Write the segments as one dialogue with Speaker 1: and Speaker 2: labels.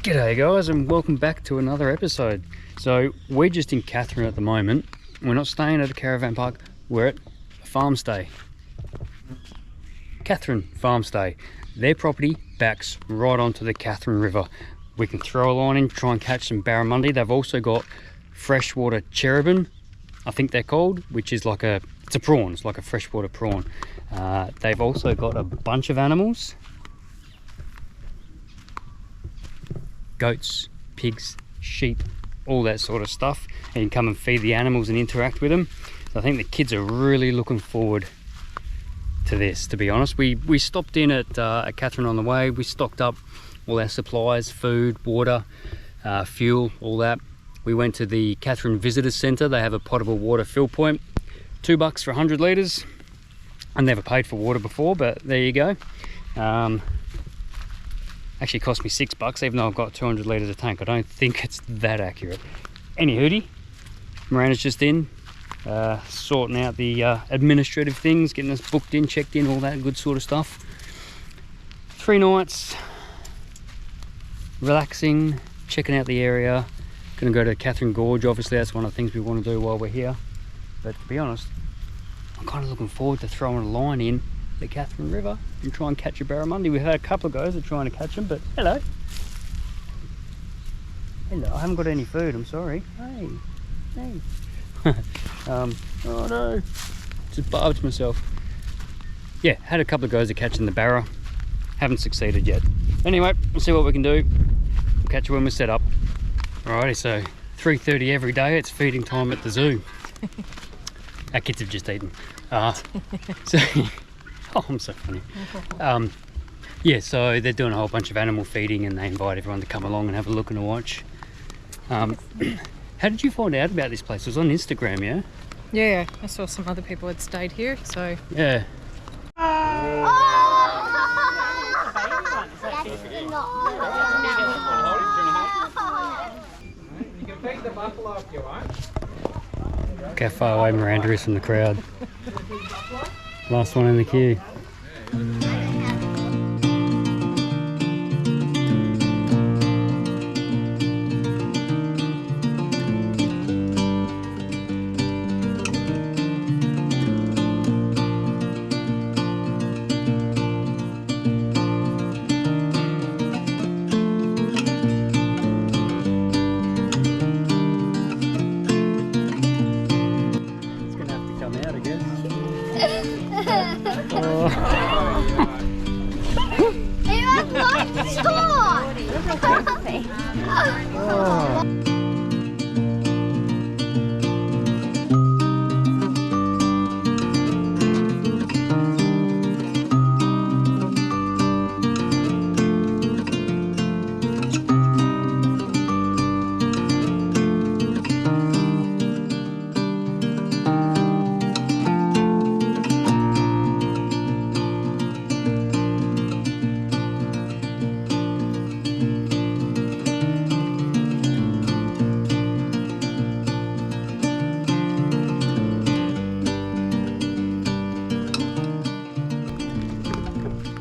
Speaker 1: G'day guys, and welcome back to another episode. So we're just in Katherine at the moment. We're not staying at a caravan park, we're at a farm stay. Katherine Farm Stay. Their property backs right onto the Katherine River. We can throw a line in, try and catch some barramundi. They've also got freshwater cherubim, I think they're called, which is like it's a prawn, it's like a freshwater prawn. They've also got a bunch of animals. Goats, pigs, sheep, all that sort of stuff, and you can come and feed the animals and interact with them. So I think the kids are really looking forward to this, to be honest. We stopped in at Katherine on the way. We stocked up all our supplies, food, water, fuel, all that. We went to the Katherine Visitor Centre. They have a potable water fill point, $2 for 100 litres. I never paid for water before, but there you go. Actually cost me $6, even though I've got 200 litres of tank. I don't think it's that accurate. Any hootie, Miranda's just in, sorting out the administrative things, getting us booked in, checked in, all that good sort of stuff. 3 nights, relaxing, checking out the area. Gonna go to Katherine Gorge, obviously that's one of the things we want to do while we're here. But to be honest, I'm kind of looking forward to throwing a line in the Katherine River and try and catch a barramundi. We've had a couple of goes at trying to catch them, but hello. Hello, I haven't got any food, I'm sorry. Hey, hey. Oh no, just barbed myself. Yeah, had a couple of goes at catching the barra. Haven't succeeded yet. Anyway, we'll see what we can do. We'll catch you when we're set up. Alrighty, so 3:30 every day, it's feeding time at the zoo. Our kids have just eaten. So oh, I'm so funny. Yeah, so they're doing a whole bunch of animal feeding and they invite everyone to come along and have a look and a watch. How did you find out about this place? It was on Instagram, yeah?
Speaker 2: Yeah, I saw some other people had stayed here, so...
Speaker 1: Yeah.
Speaker 3: You can feed the buffalo if you want.
Speaker 1: Look how far away Miranda is from the crowd. Last one in the queue.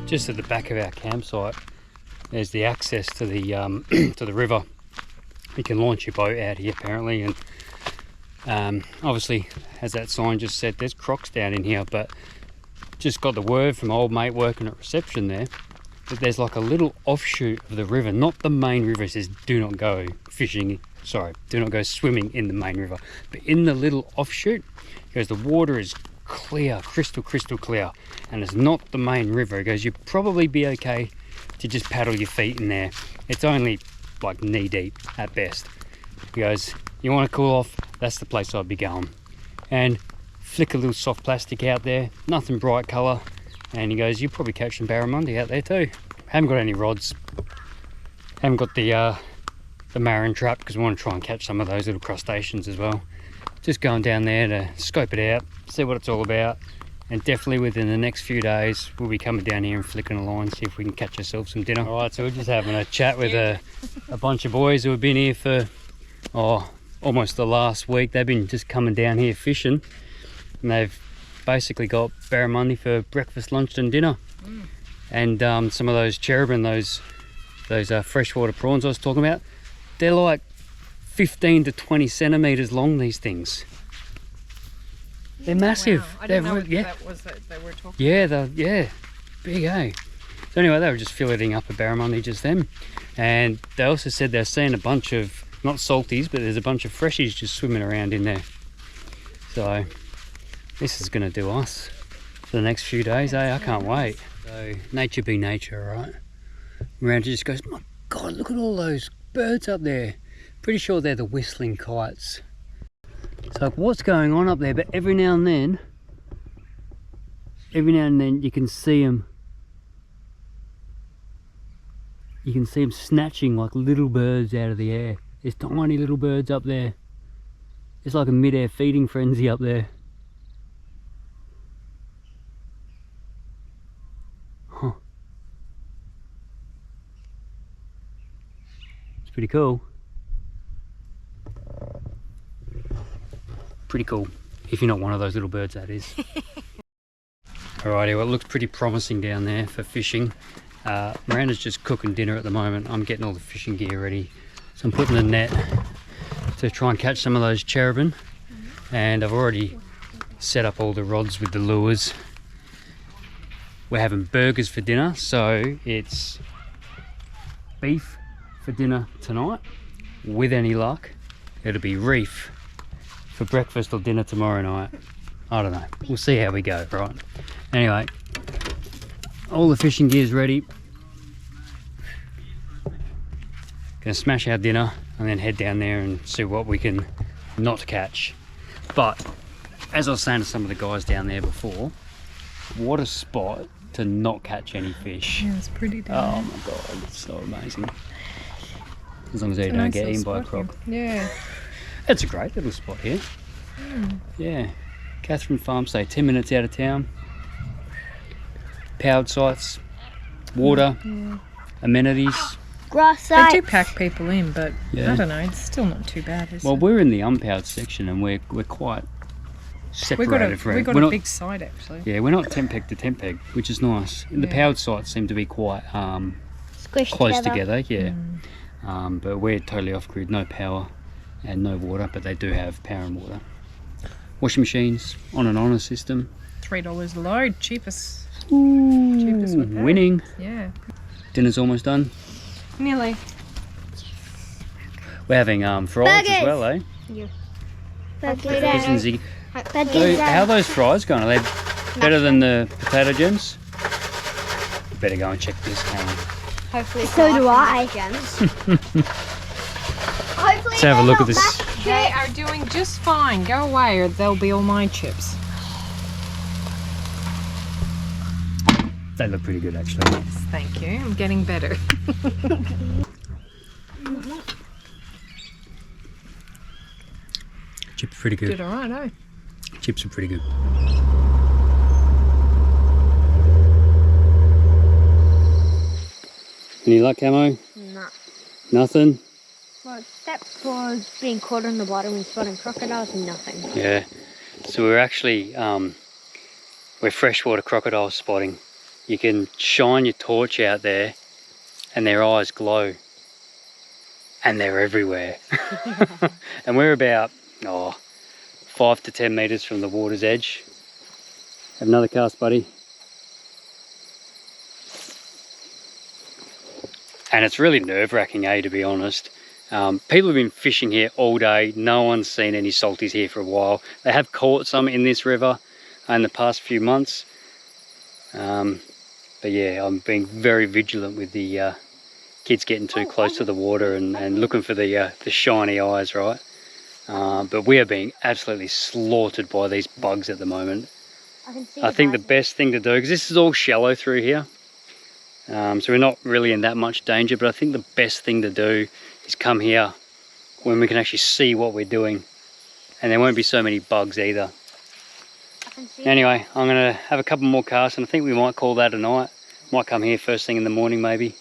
Speaker 1: Just at the back of our campsite, there's the access to the to the river. You can launch your boat out here apparently, and obviously, as that sign just said, there's crocs down in here. But just got the word from old mate working at reception there that there's like a little offshoot of the river, not the main river. It says do not go fishing. Sorry, do not go swimming in the main river, but in the little offshoot, because the water is clear, crystal clear, and it's not the main river. It goes, you'd probably be okay to just paddle your feet in there. It's only like knee deep at best. He goes, you want to cool off, that's the place I'd be going. And flick a little soft plastic out there, nothing bright colour, and he goes, you probably catch some barramundi out there too. Haven't got any rods, haven't got the marron trap because we want to try and catch some of those little crustaceans as well. Just going down there to scope it out, see what it's all about, and definitely within the next few days we'll be coming down here and flicking a line, see if we can catch ourselves some dinner. Alright, so we're just having a chat with a bunch of boys who have been here for almost the last week. They've been just coming down here fishing, and they've basically got barramundi for breakfast, lunch and dinner. And some of those cherubim, those those freshwater prawns I was talking about. They're like 15 to 20 centimeters long, these things. They're massive.
Speaker 2: Wow. I didn't know what
Speaker 1: yeah.
Speaker 2: that was that they were talking
Speaker 1: Yeah, big, eh? So anyway, they were just filleting up a barramundi just then. And they also said they're seeing a bunch of, not salties, but there's a bunch of freshies just swimming around in there. So this is going to do us for the next few days, eh? I can't wait. So nature be nature, right? Miranda just goes, my God, look at all those birds up there. Pretty sure they're the whistling kites. So what's going on up there? But every now and then you can see them. You can see them snatching like little birds out of the air. There's tiny little birds up there. It's like a mid-air feeding frenzy up there. Huh. It's pretty cool. Pretty cool. If you're not one of those little birds, that is. Alrighty, well it looks pretty promising down there for fishing. Miranda's just cooking dinner at the moment. I'm getting all the fishing gear ready. So I'm putting the net to try and catch some of those cherubim. And I've already set up all the rods with the lures. We're having burgers for dinner, so it's beef for dinner tonight. With any luck, it'll be reef for breakfast or dinner tomorrow night. I don't know. We'll see how we go, right? Anyway, all the fishing gear's ready. Gonna smash our dinner and then head down there and see what we can not catch. But as I was saying to some of the guys down there before, what a spot to not catch any fish.
Speaker 2: Yeah, it's pretty down
Speaker 1: Oh my God, it's so amazing. As long as they don't get eaten by a croc.
Speaker 2: Yeah.
Speaker 1: It's a great little spot here. Yeah. Katherine Farm Stay, 10 minutes out of town. Powered sites, water, amenities.
Speaker 4: Grass
Speaker 2: They
Speaker 4: sites.
Speaker 2: do pack people in, but
Speaker 1: Yeah.
Speaker 2: I don't know, it's still not too bad, is
Speaker 1: Well,
Speaker 2: it?
Speaker 1: we're in the unpowered section and we're quite
Speaker 2: We got
Speaker 1: separated from
Speaker 2: we
Speaker 1: it.
Speaker 2: got
Speaker 1: We're
Speaker 2: a
Speaker 1: not-
Speaker 2: big site actually.
Speaker 1: Yeah, we're not tent peg to tent peg, which is nice. The
Speaker 2: Yeah.
Speaker 1: powered sites seem to be quite
Speaker 4: Squished
Speaker 1: close
Speaker 4: together.
Speaker 1: together, yeah. But we're totally off grid, no power and no water, but they do have power and water. Washing machines, on and on system.
Speaker 2: $3 a load, cheapest.
Speaker 1: Ooh,
Speaker 2: Cheapest we've had.
Speaker 1: winning.
Speaker 2: Yeah.
Speaker 1: Dinner's almost done.
Speaker 2: Nearly.
Speaker 1: We're having fries as
Speaker 4: Burgers.
Speaker 1: well, eh?
Speaker 4: Burgers
Speaker 1: Fish and
Speaker 4: are-
Speaker 1: zig-
Speaker 4: burgers
Speaker 1: So,
Speaker 4: are-
Speaker 1: how are those fries going? Are they better than the potato gems? Better go and check this out.
Speaker 4: Hopefully so do I. Hopefully
Speaker 1: Let's have a look at
Speaker 4: they're
Speaker 1: this.
Speaker 4: not mashed
Speaker 2: They
Speaker 4: chips.
Speaker 2: are doing just fine. Go away or they'll be all my chips.
Speaker 1: They look pretty good actually.
Speaker 2: Thank you. I'm getting better.
Speaker 1: Chips are pretty good.
Speaker 2: Did alright, eh?
Speaker 1: Chips are pretty good. Any luck, Camo?
Speaker 4: No.
Speaker 1: Nothing?
Speaker 4: Well, except for being caught on the bottom and spotting crocodiles, nothing.
Speaker 1: Yeah. So we're actually, we're freshwater crocodile spotting. You can shine your torch out there and their eyes glow. And they're everywhere. And we're about, 5 to 10 metres from the water's edge. Have another cast, buddy. And it's really nerve-wracking, to be honest. People have been fishing here all day. No one's seen any salties here for a while. They have caught some in this river in the past few months. But yeah, I'm being very vigilant with the kids getting too close to the water and looking for the shiny eyes, right? But we are being absolutely slaughtered by these bugs at the moment. I think the best thing to do, because this is all shallow through here, so we're not really in that much danger, but I think the best thing to do is come here when we can actually see what we're doing, and there won't be so many bugs either. Anyway, I'm going to have a couple more casts and I think we might call that a night. Might come here first thing in the morning maybe.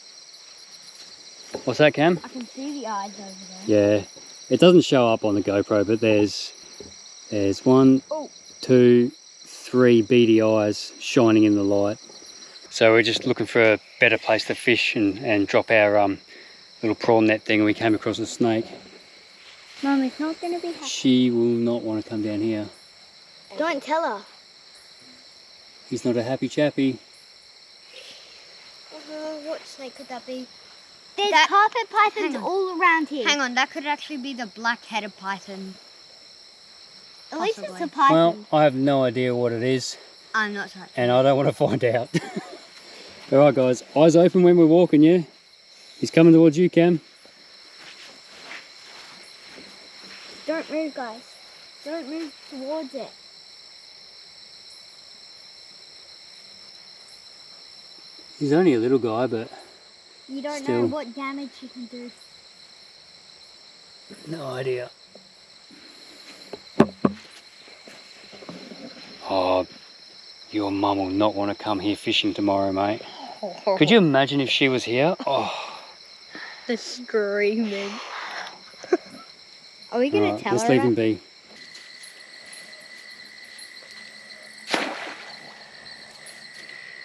Speaker 1: What's that, Cam?
Speaker 4: I can see the eyes over there.
Speaker 1: Yeah, it doesn't show up on the GoPro, but there's 1, 2, 3 beady eyes shining in the light. So we're just looking for a better place to fish and drop our little prawn net thing, and we came across a snake.
Speaker 4: Mum, it's not going to be happy.
Speaker 1: She will not want to come down here.
Speaker 4: Don't tell her.
Speaker 1: He's not a happy chappy.
Speaker 4: What snake could that be? There's carpet pythons all around here.
Speaker 5: Hang on, that could actually be the black-headed python.
Speaker 4: At least it's a python.
Speaker 1: Well, I have no idea what it is,
Speaker 5: I'm not touching.
Speaker 1: and I don't want to find out. Alright guys, eyes open when we're walking, yeah? He's coming towards you, Cam.
Speaker 4: Don't move, guys. Don't move towards it.
Speaker 1: He's only a little guy, but
Speaker 4: You don't
Speaker 1: still.
Speaker 4: know what damage you can do.
Speaker 1: No idea. Oh, your mum will not want to come here fishing tomorrow, mate. Could you imagine if she was here? Oh.
Speaker 5: The screaming.
Speaker 4: Are we going
Speaker 1: Alright,
Speaker 4: to tell
Speaker 1: let's
Speaker 4: her
Speaker 1: leave
Speaker 4: that?
Speaker 1: him be.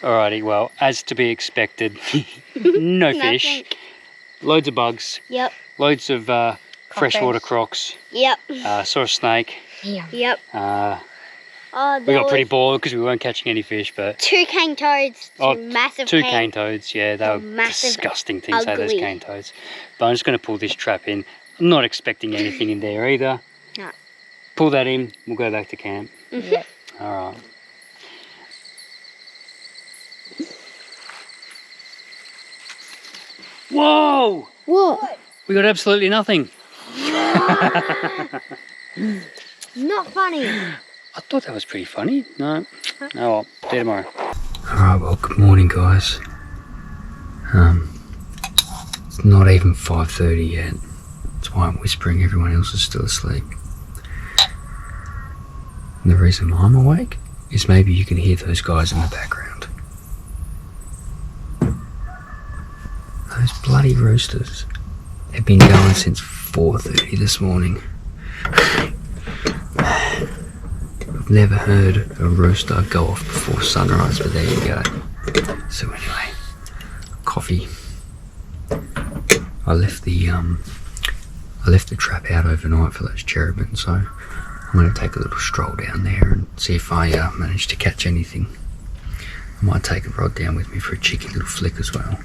Speaker 1: Alrighty, well, as to be expected, no fish, loads of bugs,
Speaker 4: Yep.
Speaker 1: loads of freshwater crocs,
Speaker 4: Yep.
Speaker 1: saw a snake,
Speaker 4: Yep. Oh,
Speaker 1: we got pretty bored because we weren't catching any fish, but
Speaker 4: 2 cane toads, massive
Speaker 1: two cane toads, yeah, they were
Speaker 4: massive,
Speaker 1: disgusting things, those
Speaker 4: ugly.
Speaker 1: cane toads. But I'm just going to pull this trap in. I'm not expecting anything in there either.
Speaker 4: No.
Speaker 1: Pull that in, we'll go back to camp.
Speaker 4: Yep.
Speaker 1: Alright. Whoa!
Speaker 4: What?
Speaker 1: We got absolutely nothing.
Speaker 4: Not funny.
Speaker 1: I thought that was pretty funny. No. Oh well, see you tomorrow. Alright, well, good morning, guys. It's not even 5:30 yet. That's why I'm whispering, everyone else is still asleep. And the reason I'm awake is maybe you can hear those guys in the background. Those bloody roosters have been going since 4:30 this morning. I've never heard a rooster go off before sunrise, but there you go. So anyway, coffee. I left the trap out overnight for those cherubins, so I'm going to take a little stroll down there and see if I manage to catch anything. I might take a rod down with me for a cheeky little flick as well.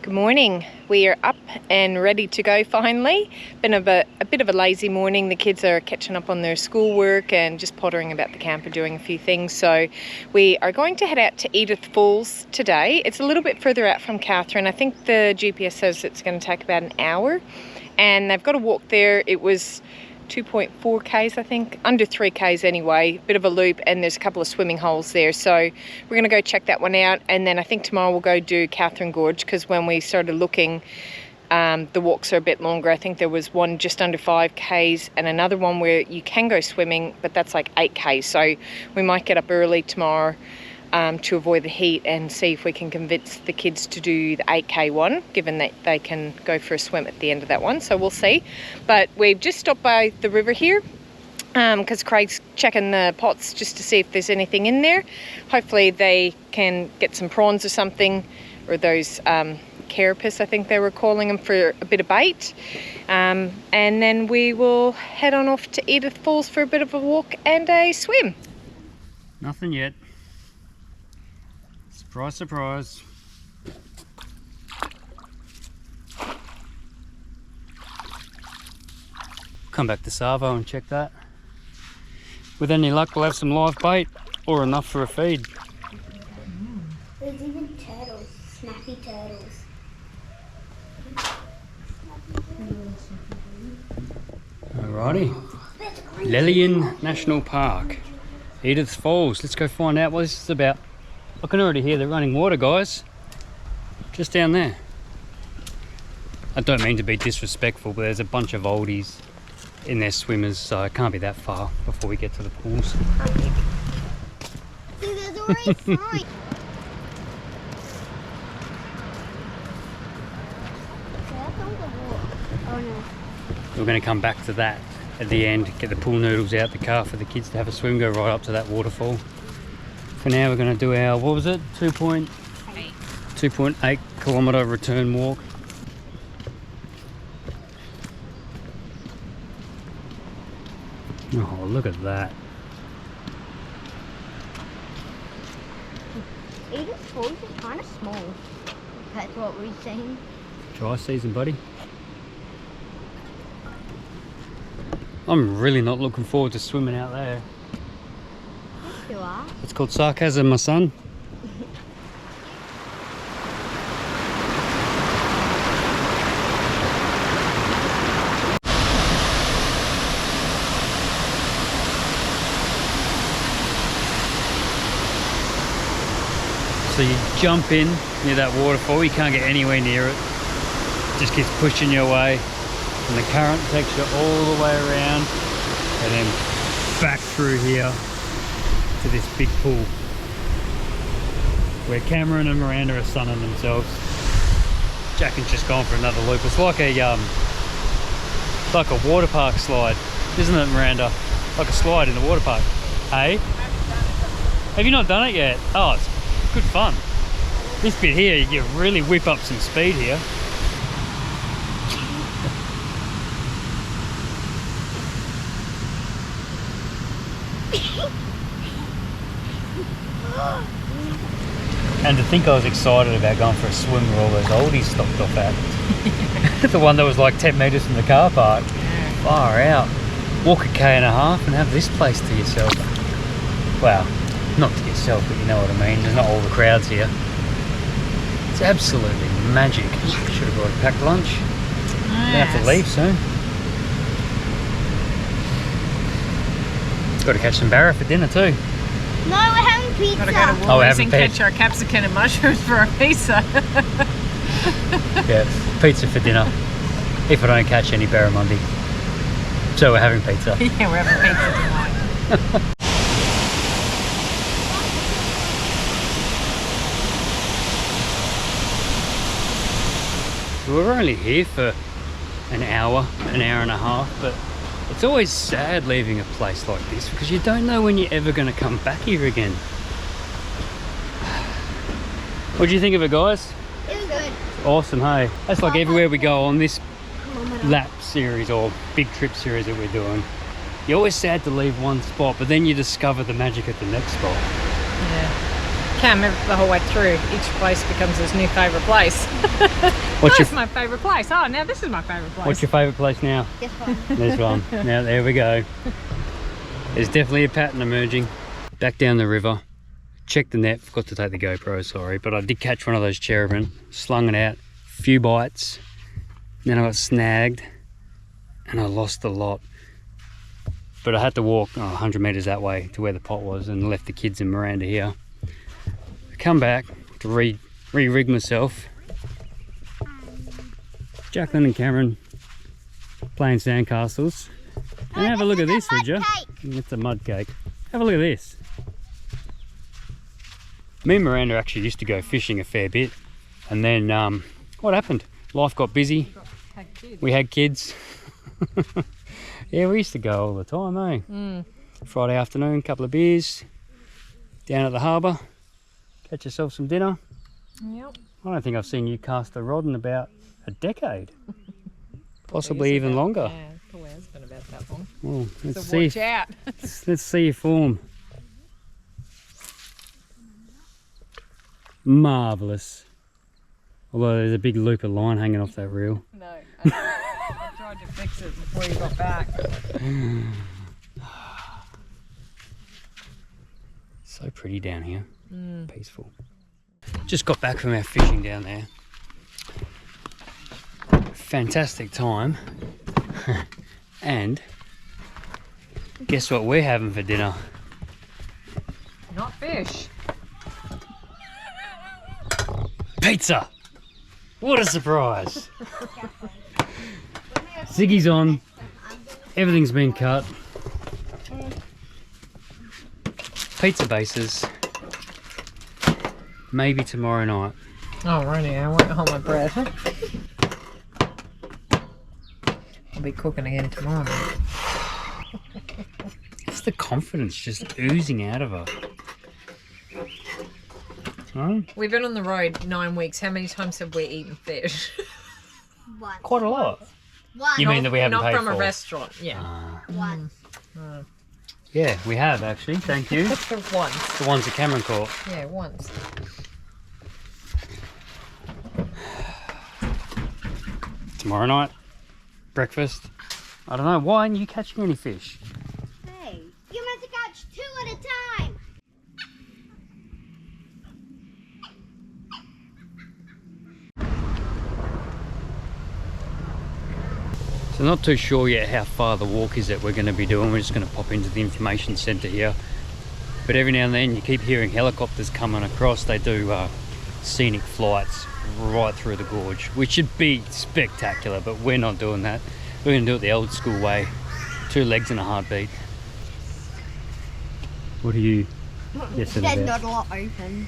Speaker 2: Good morning. We are up and ready to go finally. Been a bit of a lazy morning. The kids are catching up on their schoolwork and just pottering about the camp and doing a few things. So we are going to head out to Edith Falls today. It's a little bit further out from Katherine. I think the GPS says it's going to take about an hour. And they've got to walk there. It was 2.4 k's, I think, under 3 k's anyway, bit of a loop, and there's a couple of swimming holes there, so we're going to go check that one out. And then I think tomorrow we'll go do Katherine Gorge, because when we started looking, the walks are a bit longer. I think there was one just under 5 k's and another one where you can go swimming, but that's like 8 k's, so we might get up early tomorrow to avoid the heat and see if we can convince the kids to do the 8k one, given that they can go for a swim at the end of that one, so we'll see. But we've just stopped by the river here because Craig's checking the pots just to see if there's anything in there. Hopefully they can get some prawns or something, or those carapace, I think they were calling them, for a bit of bait. And then we will head on off to Edith Falls for a bit of a walk and a swim.
Speaker 1: Nothing yet. Surprise, surprise. Come back to Savo and check that. With any luck, we'll have some live bait or enough for a feed.
Speaker 4: There's even turtles, snappy turtles.
Speaker 1: Alrighty. Litchfield National Park. Edith Falls. Let's go find out what this is about. I can already hear the running water, guys. Just down there. I don't mean to be disrespectful, but there's a bunch of oldies in their swimmers, so it can't be that far before we get to the pools.
Speaker 4: See, there's already sign. Oh no.
Speaker 1: We're going to come back to that at the end, get the pool noodles out the car for the kids to have a swim, go right up to that waterfall. For now we're going to do our, what was it, 2.8 kilometre return walk. Oh, look at that.
Speaker 5: Edith Falls is kind of small. That's what we've seen.
Speaker 1: Dry season, buddy. I'm really not looking forward to swimming out there.
Speaker 5: Yes, you are.
Speaker 1: It's called sarcasm, my son. So you jump in near that waterfall, you can't get anywhere near it. Just keeps pushing you away. And the current takes you all the way around and then back through here to this big pool where Cameron and Miranda are sunning themselves. Jack has just gone for another loop. It's like a water park slide, isn't it, Miranda? Like a slide in the water park. Hey? Have you not done it yet? Oh, it's good fun. This bit here, you really whip up some speed here. And to think I was excited about going for a swim where all those oldies stopped off at. The one that was like 10 metres from the car park. Far out. Walk a K and a half and have this place to yourself. Well, not to yourself, but you know what I mean. There's not all the crowds here. It's absolutely magic. Should have brought a packed lunch. Gonna have to leave soon. Got to catch some barra for dinner too.
Speaker 5: No, we're having pizza.
Speaker 2: Gotta go to
Speaker 1: Oh, we're
Speaker 2: Woolies
Speaker 1: having
Speaker 2: and catch our capsicum and mushrooms for a pizza.
Speaker 1: Yeah, pizza for dinner. If I don't catch any barramundi. So we're having pizza.
Speaker 2: Yeah, we're having pizza tonight.
Speaker 1: We were only here for an hour and a half, but it's always sad leaving a place like this because you don't know when you're ever going to come back here again. What do you think of it, guys?
Speaker 5: It was good.
Speaker 1: Awesome, hey? That's like everywhere we go on this lap series or big trip series that we're doing. You're always sad to leave one spot, but then you discover the magic at the next spot.
Speaker 2: Yeah. Cam, the whole way through, each place becomes his new favourite place. What's my favourite place? Oh, now this is my favourite place.
Speaker 1: What's your favourite place now?
Speaker 5: This one.
Speaker 1: This one. Now there we go. There's definitely a pattern emerging. Back down the river. Checked the net. Forgot to take the GoPro, sorry. But I did catch one of those cherubim. Slung it out. Few bites. Then I got snagged. And I lost a lot. But I had to walk 100 metres that way to where the pot was and left the kids and Miranda here. I come back to re-rig myself. Jacqueline and Cameron playing sandcastles. And have a look at this, would you? It's a mud cake. Have a look at this. Me and Miranda actually used to go fishing a fair bit. And then what happened? Life got busy. We had kids. Yeah, we used to go all the time, eh? Friday afternoon, couple of beers, down at the harbour, catch yourself some dinner.
Speaker 2: Yep.
Speaker 1: I don't think I've seen you cast a rod in about a decade. Possibly even longer.
Speaker 2: Yeah, it probably has been about that long.
Speaker 1: Well,
Speaker 2: So
Speaker 1: let's see.
Speaker 2: watch out.
Speaker 1: Let's see your form. Marvellous. Although there's a big loop of line hanging off that reel.
Speaker 2: No, I tried to fix it before you got back.
Speaker 1: So pretty down here. Peaceful. Just got back from our fishing down there. Fantastic time. And guess what we're having for dinner?
Speaker 2: Not fish.
Speaker 1: Pizza! What a surprise! Ziggy's on. Everything's been cut. Pizza bases. Maybe tomorrow night.
Speaker 2: Oh, righty, I won't hold my breath. I'll be cooking again tomorrow night.
Speaker 1: the confidence just oozing out of her. Huh?
Speaker 2: We've been on the road 9 weeks. How many times have we eaten fish?
Speaker 5: Once.
Speaker 1: Quite a lot.
Speaker 5: Once.
Speaker 1: You mean that we haven't paid
Speaker 2: Not from
Speaker 1: for?
Speaker 2: a restaurant, yeah.
Speaker 5: Once.
Speaker 1: Yeah, we have actually. Thank you.
Speaker 2: Once.
Speaker 1: The ones that Cameron caught.
Speaker 2: Yeah, once.
Speaker 1: Tomorrow night, breakfast. I don't know. Why aren't you catching any fish?
Speaker 5: Hey, you're meant to catch 2 at a time.
Speaker 1: So not too sure yet how far the walk is that we're going to be doing. We're just going to pop into the information centre here. But every now and then you keep hearing helicopters coming across. They do scenic flights right through the gorge, which should be spectacular, but we're not doing that. We're going to do it the old school way. 2 legs and a heartbeat. What are you guessing
Speaker 5: There's
Speaker 1: about?
Speaker 5: not a lot open.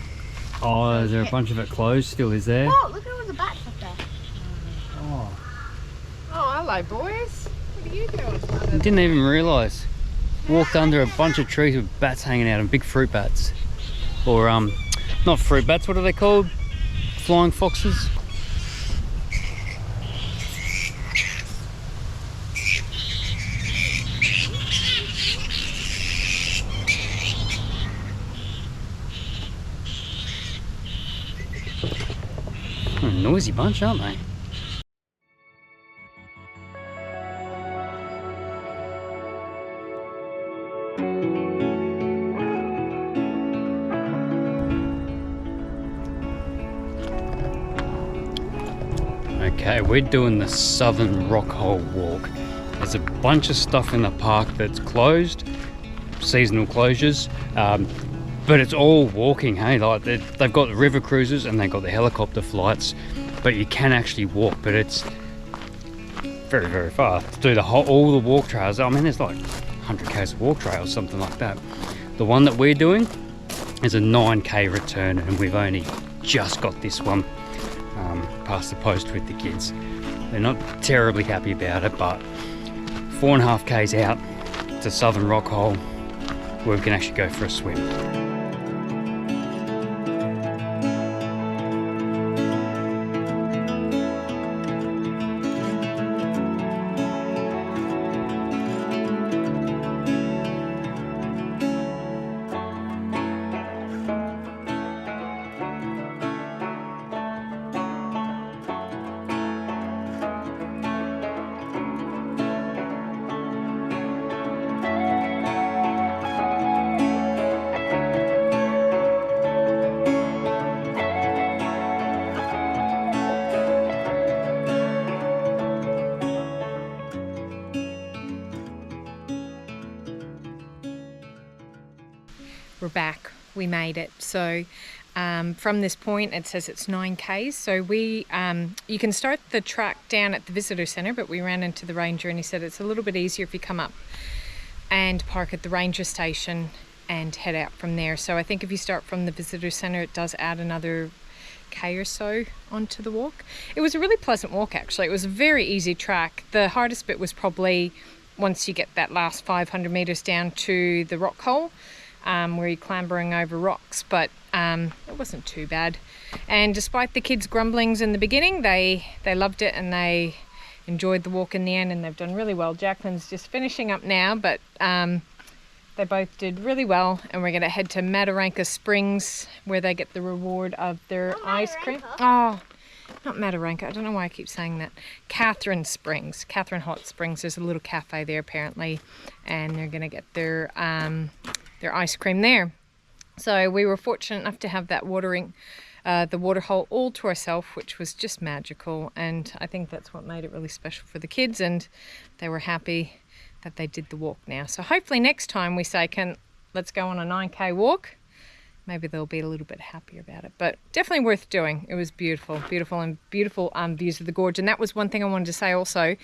Speaker 1: Oh, is there a bunch of it closed still, is there?
Speaker 5: Oh, look at all the bats up there.
Speaker 1: Oh,
Speaker 2: Oh, hello, boys. What are you doing?
Speaker 1: I didn't even realise. Walked under a bunch of trees with bats hanging out, and big fruit bats. Or, not fruit bats, what are they called? Flying foxes? A noisy bunch, aren't they? Okay, we're doing the Southern Rock Hole Walk. There's a bunch of stuff in the park that's closed, seasonal closures, but it's all walking, hey? Like they've got the river cruises and they've got the helicopter flights, but you can actually walk, but it's very, very far to do all the walk trails. I mean, there's like 100 k's of walk trails, something like that. The one that we're doing is a 9k return, and we've only just got this one past the post with the kids. They're not terribly happy about it, but 4.5 k's out to Southern Rock Hole where we can actually go for a swim.
Speaker 2: We're back. We made it. So from this point, it says it's 9k's. So we, you can start the track down at the visitor centre, but we ran into the ranger and he said it's a little bit easier if you come up and park at the ranger station and head out from there. So I think if you start from the visitor centre, it does add another k or so onto the walk. It was a really pleasant walk, actually. It was a very easy track. The hardest bit was probably once you get that last 500 metres down to the rock hole, where you're clambering over rocks, but it wasn't too bad. And despite the kids' grumblings in the beginning, they loved it and they enjoyed the walk in the end, and they've done really well. Jacqueline's just finishing up now, but they both did really well, and we're going to head to Mataranka Springs where they get the reward of their ice cream. Oh, not Mataranka. I don't know why I keep saying that. Katherine Springs, Katherine Hot Springs. There's a little cafe there apparently, and they're going to get their ice cream there. So we were fortunate enough to have that the water hole all to ourselves, which was just magical, and I think that's what made it really special for the kids, and they were happy that they did the walk now. So hopefully next time we say, let's go on a 9k walk, maybe they'll be a little bit happier about it. But definitely worth doing. It was beautiful views of the gorge. And that was one thing I wanted to say also.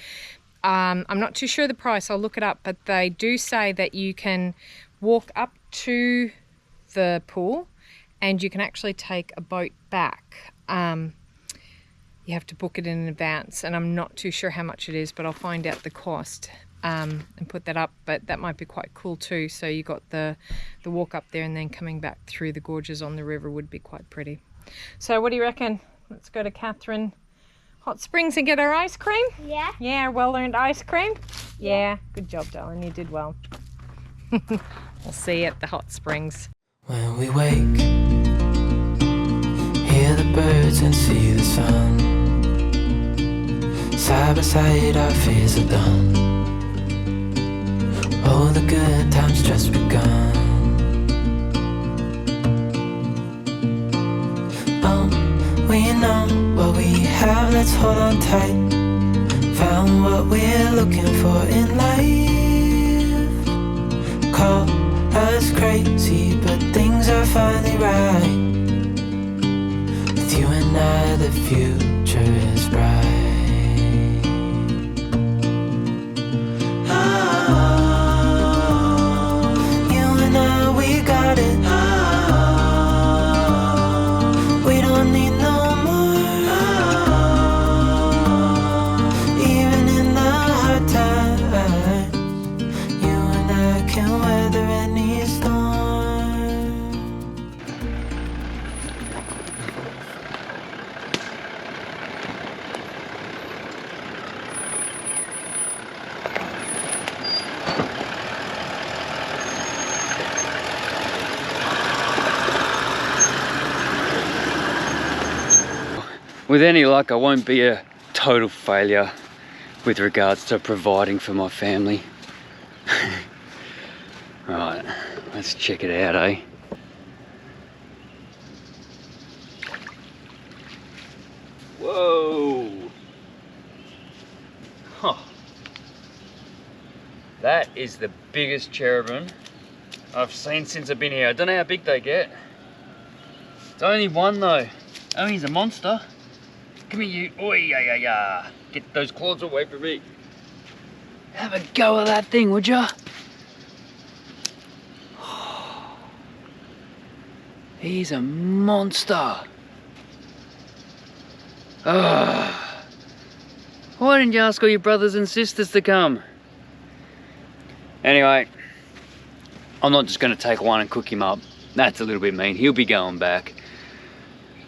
Speaker 2: I'm not too sure the price, I'll look it up, but they do say that you can walk up to the pool and you can actually take a boat back. You have to book it in advance, and I'm not too sure how much it is, but I'll find out the cost. and put that up, but that might be quite cool too. So you got the walk up there, and then coming back through the gorges on the river would be quite pretty. So what do you reckon? Let's go to Katherine Hot Springs and get our ice cream?
Speaker 4: Yeah.
Speaker 2: Yeah, well-earned ice cream? Yeah, good job, darling. You did well. We'll see you at the hot springs.
Speaker 6: When we wake, hear the birds and see the sun. Side by side our fears are done. Oh, the good times just begun. We know what we have, let's hold on tight. Found what we're looking for in life. Call us crazy, but things are finally right. With you and I, the future is bright. Oh, you and I, we got it. Oh, we don't need no more. Oh, even in the hard times, you and I can weather any storm.
Speaker 1: With any luck, I won't be a total failure with regards to providing for my family. Right, let's check it out, eh? Whoa! Huh. That is the biggest cherubim I've seen since I've been here. I don't know how big they get. It's only one though. Oh, he's a monster. Come here, you. Oi, yeah. Get those claws away from me. Have a go at that thing, would ya? He's a monster. Why didn't you ask all your brothers and sisters to come? Anyway, I'm not just going to take one and cook him up. That's a little bit mean. He'll be going back.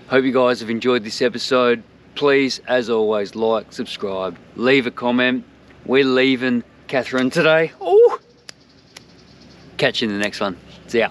Speaker 1: Hope you guys have enjoyed this episode. Please, as always, like, subscribe, leave a comment. We're leaving Katherine today. Ooh. Catch you in the next one. See ya.